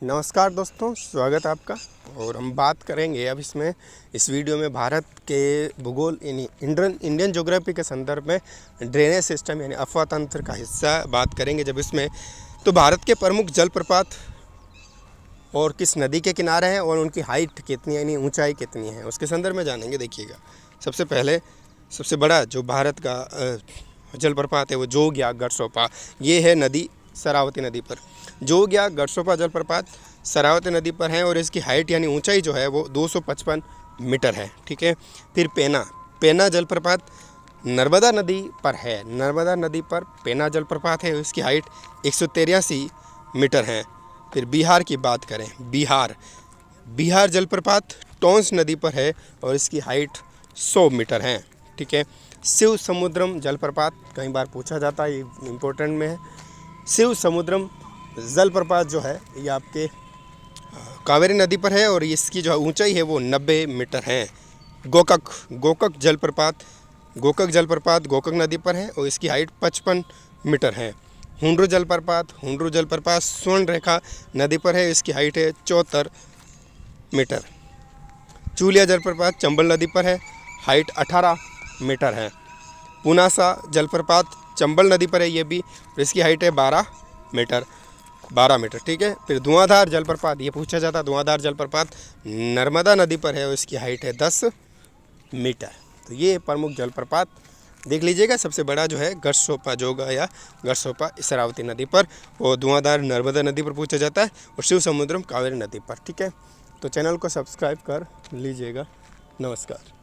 नमस्कार दोस्तों, स्वागत है आपका। और हम बात करेंगे अब इस वीडियो में भारत के भूगोल यानी इंडियन ज्योग्राफी के संदर्भ में ड्रेनेज सिस्टम यानी अफवाह तंत्र का हिस्सा बात करेंगे। जब इसमें तो भारत के प्रमुख जलप्रपात और किस नदी के किनारे हैं और उनकी हाइट कितनी यानी ऊंचाई कितनी है उसके संदर्भ में जानेंगे। देखिएगा, सबसे पहले सबसे बड़ा जो भारत का जलप्रपात है वो जोग या गढ़सोपा, ये है नदी शरावती नदी पर। जोग या गढ़सोपा जलप्रपात शरावती नदी पर है और इसकी हाइट यानी ऊंचाई जो है वो 255 मीटर है। ठीक है। फिर पेना जलप्रपात नर्मदा नदी पर है। नर्मदा नदी पर पेना जलप्रपात है, इसकी हाइट 183 मीटर है। फिर बिहार की बात करें, बिहार जलप्रपात टोंस नदी पर है और इसकी हाइट 100 मीटर है। ठीक है। शिव समुद्रम जलप्रपात कई बार पूछा जाता है, ये इम्पोर्टेंट में है। शिव समुद्रम जलप्रपात जो है ये आपके कावेरी नदी पर है और इसकी जो ऊंचाई है वो 90 मीटर है। गोकक जलप्रपात गोकक नदी पर है और इसकी हाइट 55 मीटर है। हुंड्रू जलप्रपात स्वर्ण रेखा नदी पर है, इसकी हाइट है 74 मीटर। चूलिया जलप्रपात चंबल नदी पर है, हाइट 18 मीटर है। पुनासा जलप्रपात चंबल नदी पर है, ये भी, इसकी हाइट है 12 मीटर। ठीक है। फिर धुआंधार जलप्रपात, ये पूछा जाता है, धुआंधार जलप्रपात नर्मदा नदी पर है और इसकी हाइट है 10 मीटर। तो ये प्रमुख जलप्रपात देख लीजिएगा। सबसे बड़ा जो है गढ़सोपा जोगा या गढ़सोपा शरावती नदी पर, वो धुआंधार नर्मदा नदी पर पूछा जाता है और शिव समुद्रम कावेरी नदी पर। ठीक है। तो चैनल को सब्सक्राइब कर लीजिएगा। नमस्कार।